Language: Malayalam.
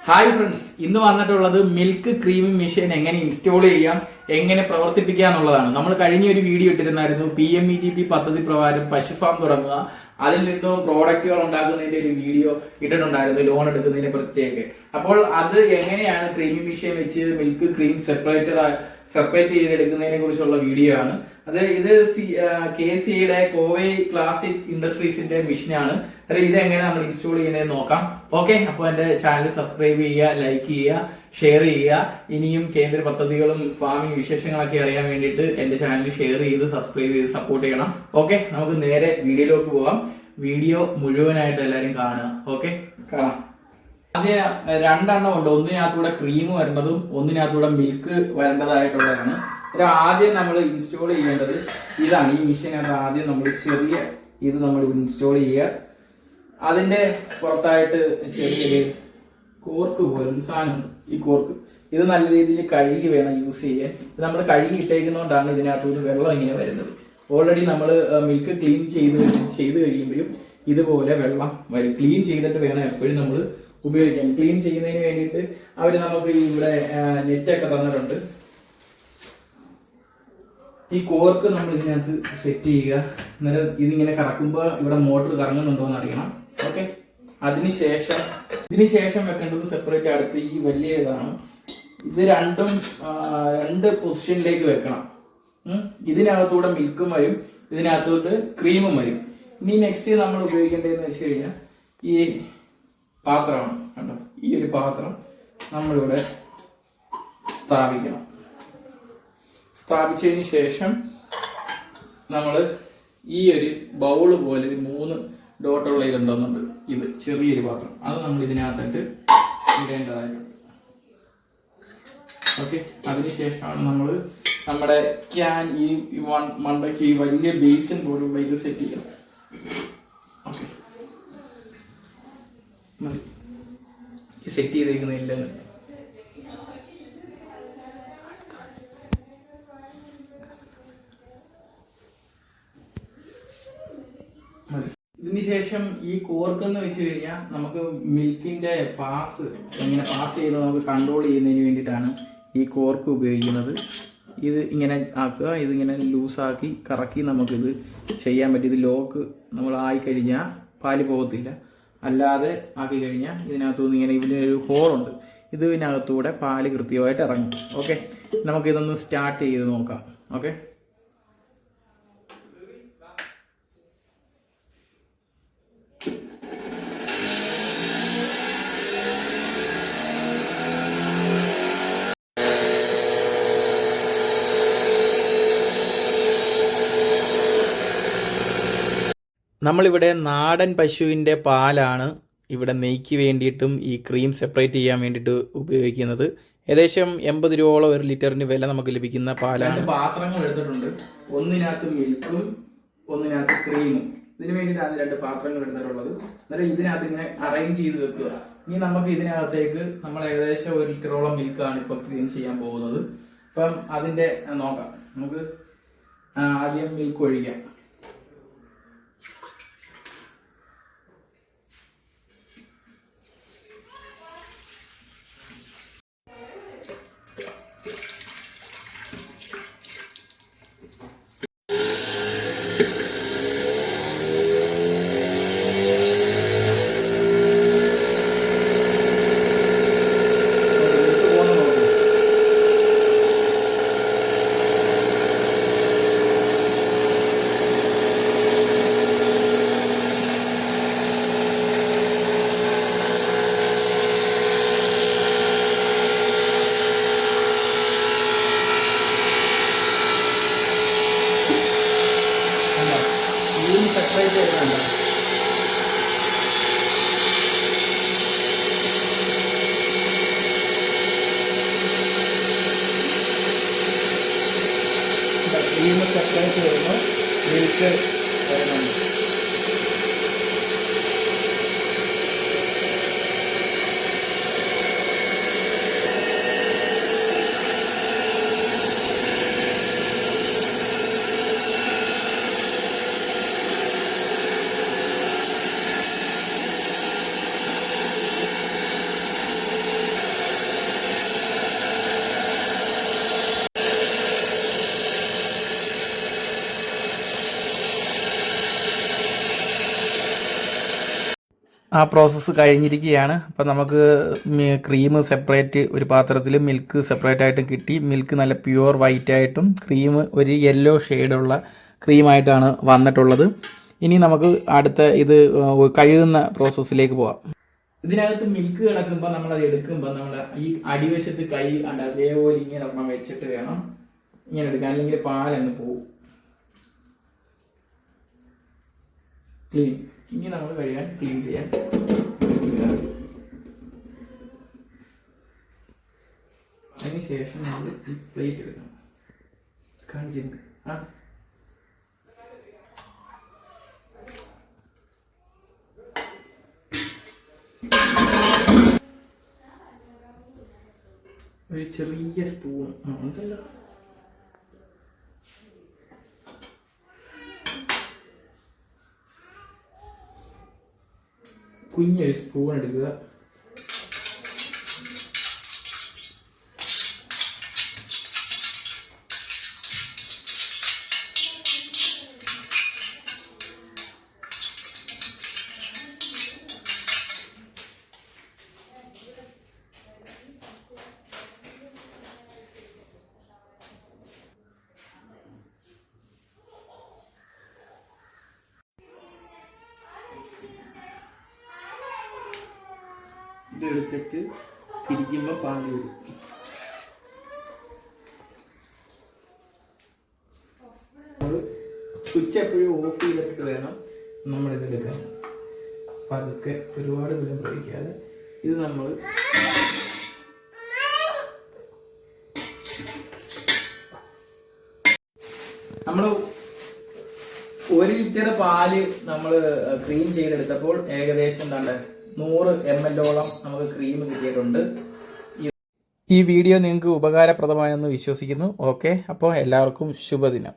ഹായ് ഫ്രണ്ട്സ്, ഇന്ന് വന്നിട്ടുള്ളത് മിൽക്ക് ക്രീമിംഗ് മെഷീൻ എങ്ങനെ ഇൻസ്റ്റാൾ ചെയ്യാം, എങ്ങനെ പ്രവർത്തിപ്പിക്കുക എന്നുള്ളതാണ്. നമ്മൾ കഴിഞ്ഞ ഒരു വീഡിയോ ഇട്ടിരുന്നായിരുന്നു. PMEGP പദ്ധതി പ്രകാരം പശു ഫാം തുടങ്ങുക, അതിൽ നിന്നും പ്രോഡക്റ്റുകൾ ഉണ്ടാക്കുന്നതിന്റെ ഒരു വീഡിയോ ഇട്ടിട്ടുണ്ടായിരുന്നു, ലോൺ എടുക്കുന്നതിനെ പ്രത്യേക. അപ്പോൾ അത് എങ്ങനെയാണ് ക്രീമിംഗ് മെഷീൻ വെച്ച് മിൽക്ക് ക്രീം സെപ്പറേറ്റ് ചെയ്തെടുക്കുന്നതിനെ കുറിച്ചുള്ള വീഡിയോ ആണ്. ഇത് KCയുടെ കോവൈ ക്ലാസിക് ഇൻഡസ്ട്രീസിന്റെ മെഷീനാണ്. ഇത് എങ്ങനെ നമ്മൾ ഇൻസ്റ്റാൾ ചെയ്യുന്നത് നോക്കാം. ഓക്കെ, അപ്പോൾ എന്റെ ചാനൽ സബ്സ്ക്രൈബ് ചെയ്യുക, ലൈക്ക് ചെയ്യുക, ഷെയർ ചെയ്യുക. ഇനിയും കേന്ദ്ര പദ്ധതികളും ഫാമിംഗ് വിശേഷങ്ങളൊക്കെ അറിയാൻ വേണ്ടിയിട്ട് എന്റെ ചാനൽ ഷെയർ ചെയ്ത് സബ്സ്ക്രൈബ് ചെയ്ത് സപ്പോർട്ട് ചെയ്യണം. ഓക്കെ, നമുക്ക് നേരെ വീഡിയോയിലേക്ക് പോകാം. വീഡിയോ മുഴുവനായിട്ട് എല്ലാവരും കാണുക. ഓക്കെ, കാണാം. ആദ്യം രണ്ടെണ്ണം ഉണ്ട്. ഒന്നിനകത്തൂടെ ക്രീം വരേണ്ടതും ഒന്നിനകത്തൂടെ മിൽക്ക് വരേണ്ടതായിട്ടുള്ളതാണ്. ആദ്യം നമ്മൾ ഇൻസ്റ്റാൾ ചെയ്യേണ്ടത് ഇതാണ്. ഈ മെഷീനകത്ത് ആദ്യം നമ്മൾ നമ്മൾ ഇൻസ്റ്റാൾ ചെയ്യുക. അതിന്റെ പുറത്തായിട്ട് ചെറിയൊരു കോർക്ക് പോലൊരു സാധനമുണ്ട്. ഈ കോർക്ക് ഇത് നല്ല രീതിയിൽ കഴുകി വേണം യൂസ് ചെയ്യാൻ. ഇത് നമ്മൾ കഴുകി ഇട്ടേക്കുന്നതുകൊണ്ടാണ് ഇതിനകത്തൊരു വെള്ളം ഇങ്ങനെ വരുന്നത്. ഓൾറെഡി നമ്മൾ മിൽക്ക് ക്ലീൻ ചെയ്ത് കഴിയുമ്പോഴും ഇതുപോലെ വെള്ളം വരും. ക്ലീൻ ചെയ്തിട്ട് വേണം എപ്പോഴും നമ്മൾ ഉപയോഗിക്കാൻ. ക്ലീൻ ചെയ്യുന്നതിന് വേണ്ടിയിട്ട് അവർ നമുക്ക് ഇവിടെ നെറ്റൊക്കെ തന്നിട്ടുണ്ട്. ഈ കോർക്ക് നമ്മൾ ഇതിനകത്ത് സെറ്റ് ചെയ്യുക. അന്നേരം ഇതിങ്ങനെ കറക്കുമ്പോൾ ഇവിടെ മോട്ടർ കറങ്ങുന്നുണ്ടോ എന്ന് അറിയണം. ഓക്കെ, ഇതിന് ശേഷം വെക്കേണ്ടത് സെപ്പറേറ്റ് അടുത്ത് ഈ വലിയ ഇതാണ്. ഇത് രണ്ട് പൊസിഷനിലേക്ക് വെക്കണം. ഇതിനകത്തൂടെ മിൽക്കും വരും, ഇതിനകത്തോട്ട് ക്രീമും വരും. ഇനി നെക്സ്റ്റ് നമ്മൾ ഉപയോഗിക്കേണ്ടതെന്ന് വെച്ച് കഴിഞ്ഞാൽ ഈ പാത്രമാണ്. കണ്ടോ, ഈ ഒരു പാത്രം നമ്മളിവിടെ സ്ഥാപിക്കണം. സ്ഥാപിച്ചതിന് ശേഷം നമ്മൾ ഈ ഒരു ബൗള് പോലെ ഒരു 3 ഡോട്ടുള്ള ഇതുണ്ടെന്നുണ്ട്. ഇത് ചെറിയൊരു പാത്രം, അത് നമ്മൾ ഇതിനകത്തിട്ട് ഇടേണ്ടതായിട്ടുണ്ട്. ഓക്കെ, അതിനുശേഷമാണ് നമ്മൾ നമ്മുടെ ക്യാൻ ഈ മണ്ടയ്ക്ക് ഈ വലിയ ബേസിൻ പോലുള്ള ഇത് സെറ്റ് ചെയ്യണം. ഓക്കെ, ഈ സെറ്റ് ചെയ്തേക്കുന്നില്ല. ഇതിന് ശേഷം ഈ കോർക്ക് എന്ന് വെച്ച് കഴിഞ്ഞാൽ നമുക്ക് മിൽക്കിന്റെ പാസ് എങ്ങനെ പാസ് ചെയ്ത് നമുക്ക് കൺട്രോൾ ചെയ്യുന്നതിന് വേണ്ടിയിട്ടാണ് ഈ കോർക്ക് ഉപയോഗിക്കുന്നത്. ഇത് ഇങ്ങനെ ആക്കുക, ഇതിങ്ങനെ ലൂസാക്കി കറക്കി നമുക്കിത് ചെയ്യാൻ പറ്റും. ഇത് ലോക്ക് നമ്മൾ ആയിക്കഴിഞ്ഞാൽ പാല് പോകത്തില്ല. അല്ലാതെ ആക്കി കഴിഞ്ഞാൽ ഇതിനകത്തുനിന്ന് ഇങ്ങനെ ഇതിനൊരു ഹോളുണ്ട്, ഇതിനകത്തൂടെ പാല് കൃത്യമായിട്ട് ഇറങ്ങും. ഓക്കെ, നമുക്കിതൊന്ന് സ്റ്റാർട്ട് ചെയ്ത് നോക്കാം. ഓക്കെ, നമ്മളിവിടെ നാടൻ പശുവിൻ്റെ പാലാണ് ഇവിടെ നെയ്ക്ക് വേണ്ടിയിട്ടും ഈ ക്രീം സെപ്പറേറ്റ് ചെയ്യാൻ വേണ്ടിയിട്ട് ഉപയോഗിക്കുന്നത്. ഏകദേശം 80 രൂപയോളം 1 ലിറ്ററിന് വില നമുക്ക് ലഭിക്കുന്ന പാലാണ്. പാത്രങ്ങൾ എടുത്തിട്ടുണ്ട്. ഒന്നിനകത്ത് മിൽക്കും ഒന്നിനകത്ത് ക്രീമും. ഇതിന് വേണ്ടിയിട്ടാണ് 2 പാത്രങ്ങൾ എടുത്തിട്ടുള്ളത്. അന്നേരം ഇതിനകത്ത് ഇങ്ങനെ അറേഞ്ച് ചെയ്ത് വെക്കുക. ഇനി നമുക്ക് ഇതിനകത്തേക്ക് നമ്മൾ ഏകദേശം 1 ലിറ്ററോളം മിൽക്കാണ് ഇപ്പോൾ ക്രീം ചെയ്യാൻ പോകുന്നത്. അപ്പം അതിൻ്റെ നോക്കാം. നമുക്ക് ആദ്യം മിൽക്ക് ഒഴിക്കാം. സെപ്പറേറ്റ് ചെയ്യുന്നുണ്ട്. ക്രീം സെപ്പറേറ്റ് വരുമ്പോൾ മിൽക്ക് വരുന്നുണ്ട്. ആ പ്രോസസ്സ് കഴിഞ്ഞിരിക്കുകയാണ്. അപ്പം നമുക്ക് ക്രീം സെപ്പറേറ്റ് ഒരു പാത്രത്തിൽ, മിൽക്ക് സെപ്പറേറ്റ് ആയിട്ടും കിട്ടി. മിൽക്ക് നല്ല പ്യുവർ വൈറ്റ് ആയിട്ടും ക്രീം ഒരു യെല്ലോ ഷെയ്ഡുള്ള ക്രീമായിട്ടാണ് വന്നിട്ടുള്ളത്. ഇനി നമുക്ക് അടുത്ത ഇത് കഴുകുന്ന പ്രോസസ്സിലേക്ക് പോവാം. ഇതിനകത്ത് മിൽക്ക് കിടക്കുമ്പോൾ നമ്മളത് എടുക്കുമ്പോൾ നമ്മൾ ഈ അടിവശത്ത് കൈ അതേപോലെ ഇങ്ങനെ നമ്മൾ വെച്ചിട്ട് വേണം ഇങ്ങനെ എടുക്കാൻ, അല്ലെങ്കിൽ പാലങ്ങ് പോവും. ക്ലീൻ. ഇനി നമ്മൾ കഴുകാൻ ക്ലീൻ ചെയ്യാൻ അതിന് ശേഷം നമ്മൾ ഈ പ്ലേറ്റ് എടുക്കണം. കാണിച്ചിട്ടുണ്ട് ഒരു ചെറിയ സ്പൂൺ ഉണ്ടല്ലോ. കുഞ്ഞൊരു സ്പൂൺ എടുക്കുക. ഇതെടുത്തിട്ട് തിരിക്കുമ്പോൾ പാല് വരും. സ്വിച്ച് എപ്പോഴും ഓഫ് ചെയ്തിട്ട് വേണം നമ്മളിതെടുക്കാൻ. അപ്പം അതൊക്കെ ഒരുപാട് ബലം പ്രയോഗിക്കാതെ ഇത് നമ്മൾ ഒരു ലിറ്റർ പാല് നമ്മൾ ക്രീം ചെയ്തെടുത്തപ്പോൾ ഏകദേശം എന്താണ് 100 ml നമുക്ക് ക്രീം കിട്ടിയിട്ടുണ്ട്. ഈ വീഡിയോ നിങ്ങൾക്ക് ഉപകാരപ്രദമായെന്ന് വിശ്വസിക്കുന്നു. ഓക്കെ, അപ്പോൾ എല്ലാവർക്കും ശുഭദിനം.